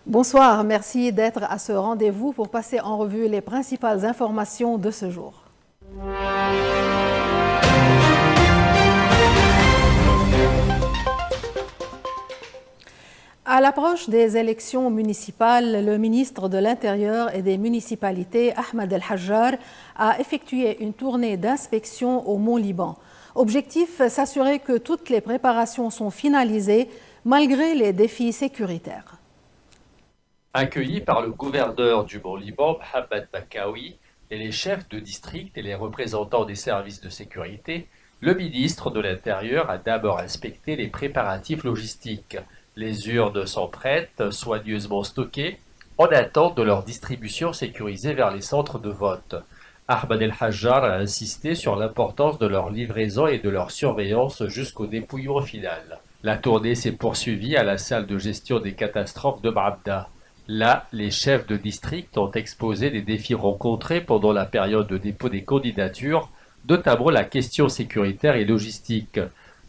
Bonsoir, merci d'être à ce rendez-vous pour passer en revue les principales informations de ce jour. À l'approche des élections municipales, le ministre de l'Intérieur et des municipalités, Ahmed El Hajjar, a effectué une tournée d'inspection au Mont-Liban. Objectif, s'assurer que toutes les préparations sont finalisées malgré les défis sécuritaires. Accueillis par le gouverneur du Mont-Liban, Mohamed Makawi, et les chefs de district et les représentants des services de sécurité, le ministre de l'Intérieur a d'abord inspecté les préparatifs logistiques. Les urnes sont prêtes, soigneusement stockées, en attente de leur distribution sécurisée vers les centres de vote. Ahmed El Hajjar a insisté sur l'importance de leur livraison et de leur surveillance jusqu'au dépouillement final. La tournée s'est poursuivie à la salle de gestion des catastrophes de Mabda. Là, les chefs de district ont exposé les défis rencontrés pendant la période de dépôt des candidatures, notamment la question sécuritaire et logistique.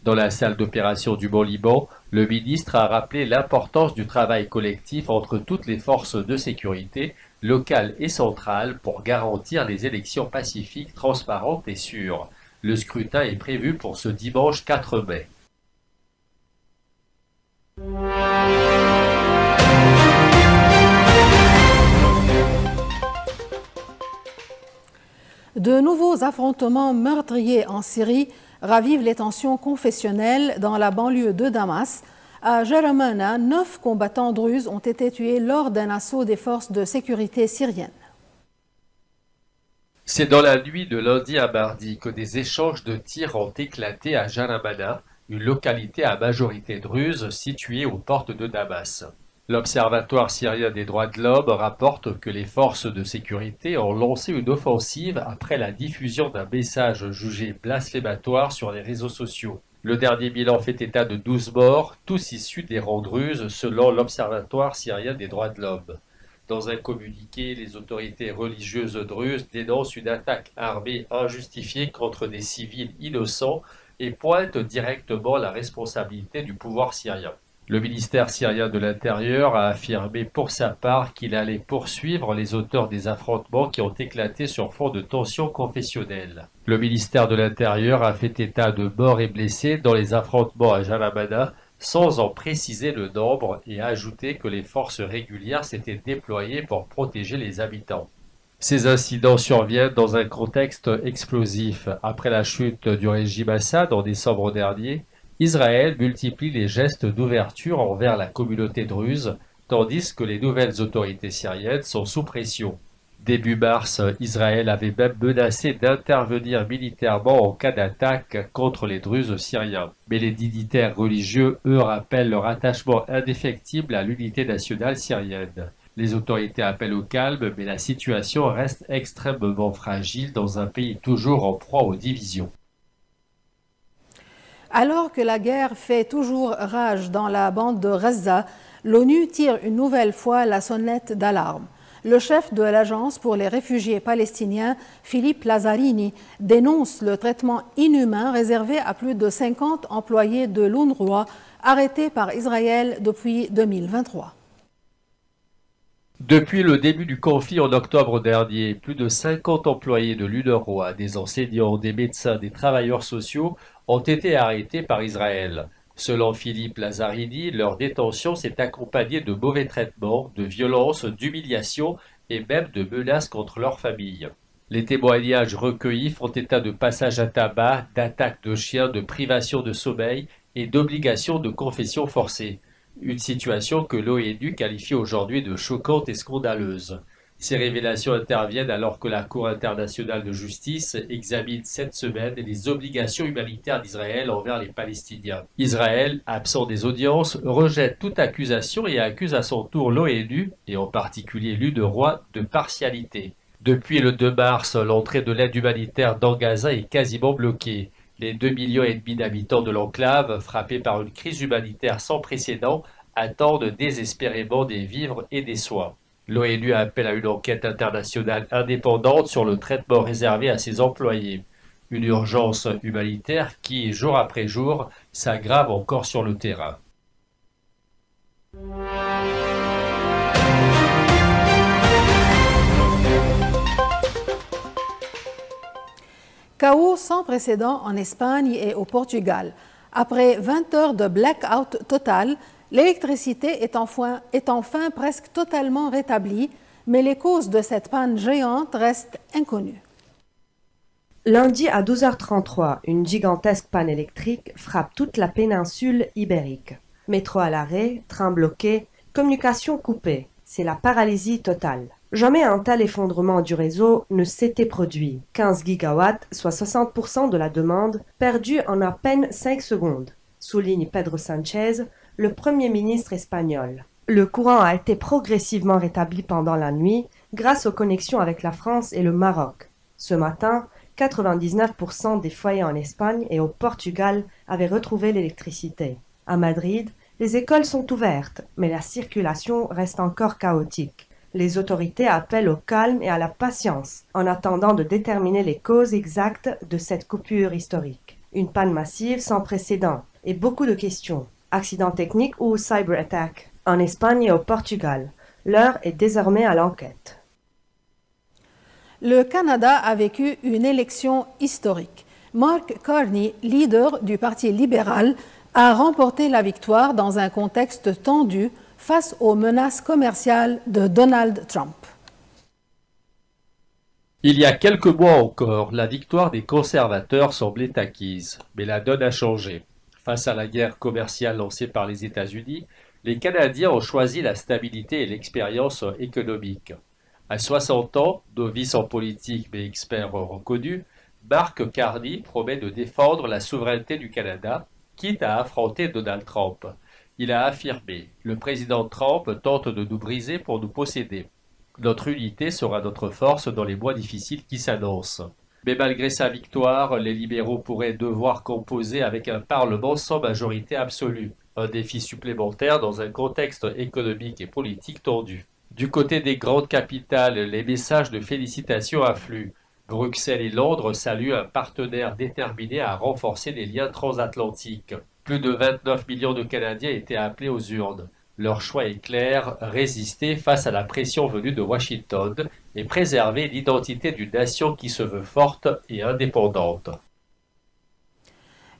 Dans la salle d'opération du Mont-Liban, le ministre a rappelé l'importance du travail collectif entre toutes les forces de sécurité, locales et centrales, pour garantir les élections pacifiques, transparentes et sûres. Le scrutin est prévu pour ce dimanche 4 mai. De nouveaux affrontements meurtriers en Syrie ravivent les tensions confessionnelles dans la banlieue de Damas. À Jeramana, 9 combattants druzes ont été tués lors d'un assaut des forces de sécurité syriennes. C'est dans la nuit de lundi à mardi que des échanges de tirs ont éclaté à Jeramana, une localité à majorité druze située aux portes de Damas. L'Observatoire syrien des droits de l'homme rapporte que les forces de sécurité ont lancé une offensive après la diffusion d'un message jugé blasphématoire sur les réseaux sociaux. Le dernier bilan fait état de 12 morts, tous issus des rangs druzes, selon l'Observatoire syrien des droits de l'homme. Dans un communiqué, les autorités religieuses druzes dénoncent une attaque armée injustifiée contre des civils innocents et pointent directement la responsabilité du pouvoir syrien. Le ministère syrien de l'Intérieur a affirmé pour sa part qu'il allait poursuivre les auteurs des affrontements qui ont éclaté sur fond de tensions confessionnelles. Le ministère de l'Intérieur a fait état de morts et blessés dans les affrontements à Jalamana, sans en préciser le nombre, et a ajouté que les forces régulières s'étaient déployées pour protéger les habitants. Ces incidents surviennent dans un contexte explosif. Après la chute du régime Assad en décembre dernier, Israël multiplie les gestes d'ouverture envers la communauté druze, tandis que les nouvelles autorités syriennes sont sous pression. Début mars, Israël avait même menacé d'intervenir militairement en cas d'attaque contre les Druzes syriens. Mais les dignitaires religieux, eux, rappellent leur attachement indéfectible à l'unité nationale syrienne. Les autorités appellent au calme, mais la situation reste extrêmement fragile dans un pays toujours en proie aux divisions. Alors que la guerre fait toujours rage dans la bande de Gaza, l'ONU tire une nouvelle fois la sonnette d'alarme. Le chef de l'Agence pour les réfugiés palestiniens, Philippe Lazzarini, dénonce le traitement inhumain réservé à plus de 50 employés de l'UNRWA arrêtés par Israël depuis 2023. Depuis le début du conflit en octobre dernier, plus de 50 employés de l'UNRWA, des enseignants, des médecins, des travailleurs sociaux, ont été arrêtés par Israël. Selon Philippe Lazzarini, leur détention s'est accompagnée de mauvais traitements, de violences, d'humiliations et même de menaces contre leurs familles. Les témoignages recueillis font état de passages à tabac, d'attaques de chiens, de privations de sommeil et d'obligations de confession forcée. Une situation que l'ONU qualifie aujourd'hui de choquante et scandaleuse. Ces révélations interviennent alors que la Cour internationale de justice examine cette semaine les obligations humanitaires d'Israël envers les Palestiniens. Israël, absent des audiences, rejette toute accusation et accuse à son tour l'ONU, et en particulier l'UNRWA, de partialité. Depuis le 2 mars, l'entrée de l'aide humanitaire dans Gaza est quasiment bloquée. Les 2,5 millions d'habitants de l'enclave, frappés par une crise humanitaire sans précédent, attendent désespérément des vivres et des soins. L'ONU appelle à une enquête internationale indépendante sur le traitement réservé à ses employés. Une urgence humanitaire qui, jour après jour, s'aggrave encore sur le terrain. Chaos sans précédent en Espagne et au Portugal. Après 20 heures de blackout total, l'électricité est enfin presque totalement rétablie, mais les causes de cette panne géante restent inconnues. Lundi à 12h33, une gigantesque panne électrique frappe toute la péninsule ibérique. Métro à l'arrêt, trains bloqués, communications coupées. C'est la paralysie totale. Jamais un tel effondrement du réseau ne s'était produit. 15 gigawatts, soit 60% de la demande, perdue en à peine 5 secondes, souligne Pedro Sánchez, le Premier ministre espagnol. Le courant a été progressivement rétabli pendant la nuit grâce aux connexions avec la France et le Maroc. Ce matin, 99% des foyers en Espagne et au Portugal avaient retrouvé l'électricité. À Madrid, les écoles sont ouvertes, mais la circulation reste encore chaotique. Les autorités appellent au calme et à la patience, en attendant de déterminer les causes exactes de cette coupure historique. Une panne massive sans précédent, et beaucoup de questions. Accident technique ou cyber-attack? En Espagne et au Portugal, l'heure est désormais à l'enquête. Le Canada a vécu une élection historique. Mark Carney, leader du Parti libéral, a remporté la victoire dans un contexte tendu face aux menaces commerciales de Donald Trump. Il y a quelques mois encore, la victoire des conservateurs semblait acquise, mais la donne a changé. Face à la guerre commerciale lancée par les États-Unis, les Canadiens ont choisi la stabilité et l'expérience économique. À 60 ans, novice en politique mais expert reconnu, Mark Carney promet de défendre la souveraineté du Canada, quitte à affronter Donald Trump. Il a affirmé « Le président Trump tente de nous briser pour nous posséder. Notre unité sera notre force dans les mois difficiles qui s'annoncent. » Mais malgré sa victoire, les libéraux pourraient devoir composer avec un Parlement sans majorité absolue, un défi supplémentaire dans un contexte économique et politique tendu. Du côté des grandes capitales, les messages de félicitations affluent. Bruxelles et Londres saluent un partenaire déterminé à renforcer les liens transatlantiques. Plus de 29 millions de Canadiens étaient appelés aux urnes. Leur choix est clair, résister face à la pression venue de Washington et préserver l'identité d'une nation qui se veut forte et indépendante.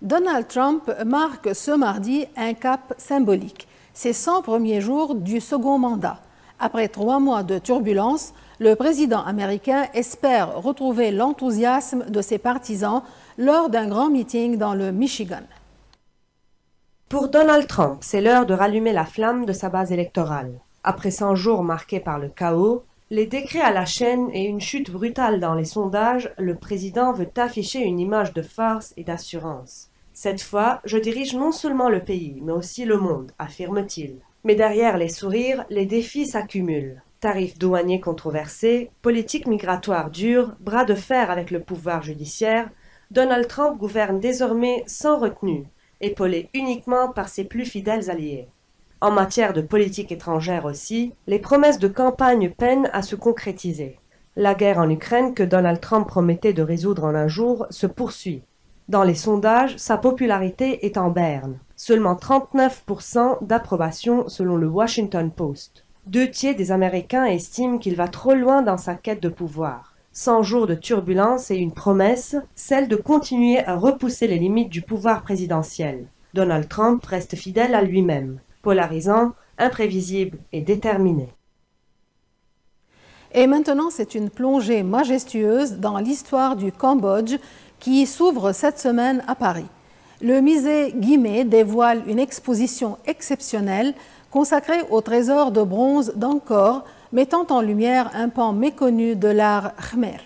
Donald Trump marque ce mardi un cap symbolique, ses 100 premiers jours du second mandat. Après 3 mois de turbulences, le président américain espère retrouver l'enthousiasme de ses partisans lors d'un grand meeting dans le Michigan. Pour Donald Trump, c'est l'heure de rallumer la flamme de sa base électorale. Après 100 jours marqués par le chaos, les décrets à la chaîne et une chute brutale dans les sondages, le président veut afficher une image de force et d'assurance. Cette fois, je dirige non seulement le pays, mais aussi le monde, affirme-t-il. Mais derrière les sourires, les défis s'accumulent. Tarifs douaniers controversés, politique migratoire dure, bras de fer avec le pouvoir judiciaire, Donald Trump gouverne désormais sans retenue, épaulé uniquement par ses plus fidèles alliés. En matière de politique étrangère aussi, les promesses de campagne peinent à se concrétiser. La guerre en Ukraine que Donald Trump promettait de résoudre en un jour se poursuit. Dans les sondages, sa popularité est en berne. Seulement 39% d'approbation selon le Washington Post. 2/3 des Américains estiment qu'il va trop loin dans sa quête de pouvoir. 100 jours de turbulence et une promesse, celle de continuer à repousser les limites du pouvoir présidentiel. Donald Trump reste fidèle à lui-même, polarisant, imprévisible et déterminé. Et maintenant, c'est une plongée majestueuse dans l'histoire du Cambodge qui s'ouvre cette semaine à Paris. Le musée Guimet dévoile une exposition exceptionnelle consacrée au trésor de bronze d'Angkor, mettant en lumière un pan méconnu de l'art khmer.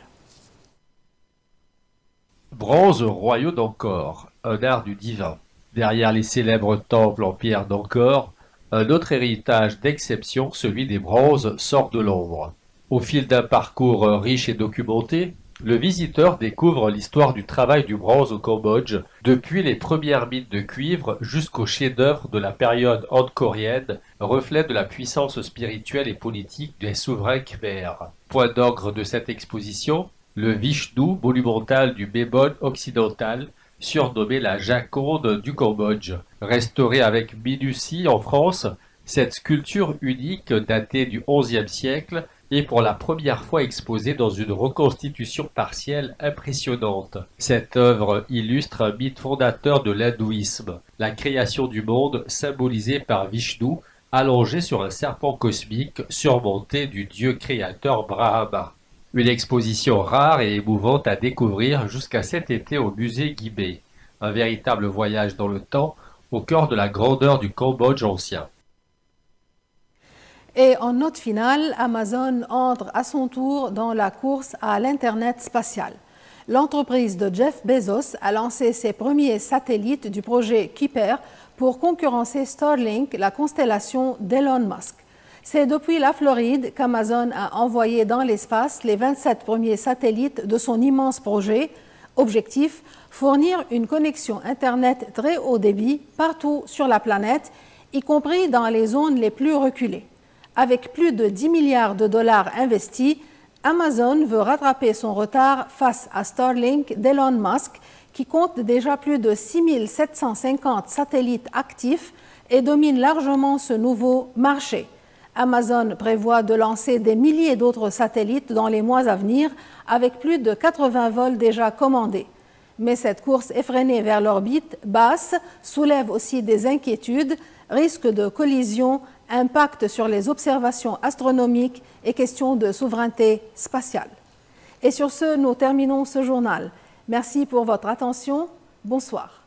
Bronze royaux d'Angkor, un art du divin. Derrière les célèbres temples en pierre d'Angkor, un autre héritage d'exception, celui des bronzes, sort de l'ombre. Au fil d'un parcours riche et documenté, le visiteur découvre l'histoire du travail du bronze au Cambodge, depuis les premières mines de cuivre jusqu'aux chefs-d'œuvre de la période angkorienne, reflet de la puissance spirituelle et politique des souverains khmers. Point d'orgue de cette exposition, le Vishnu monumental du Mémone occidental, surnommé la Jaconde du Cambodge. Restaurée avec minutie en France, cette sculpture unique datée du XIe siècle est pour la première fois exposée dans une reconstitution partielle impressionnante. Cette œuvre illustre un mythe fondateur de l'hindouisme, la création du monde symbolisée par Vishnu, allongé sur un serpent cosmique surmonté du dieu créateur Brahma. Une exposition rare et émouvante à découvrir jusqu'à cet été au musée Guibé. Un véritable voyage dans le temps, au cœur de la grandeur du Cambodge ancien. Et en note finale, Amazon entre à son tour dans la course à l'Internet spatial. L'entreprise de Jeff Bezos a lancé ses premiers satellites du projet Kuiper pour concurrencer Starlink, la constellation d'Elon Musk. C'est depuis la Floride qu'Amazon a envoyé dans l'espace les 27 premiers satellites de son immense projet. Objectif, fournir une connexion Internet très haut débit partout sur la planète, y compris dans les zones les plus reculées. Avec plus de 10 milliards de dollars investis, Amazon veut rattraper son retard face à Starlink d'Elon Musk, qui compte déjà plus de 6750 satellites actifs et domine largement ce nouveau marché. Amazon prévoit de lancer des milliers d'autres satellites dans les mois à venir, avec plus de 80 vols déjà commandés. Mais cette course effrénée vers l'orbite basse soulève aussi des inquiétudes, risques de collision, impact sur les observations astronomiques et questions de souveraineté spatiale. Et sur ce, nous terminons ce journal. Merci pour votre attention. Bonsoir.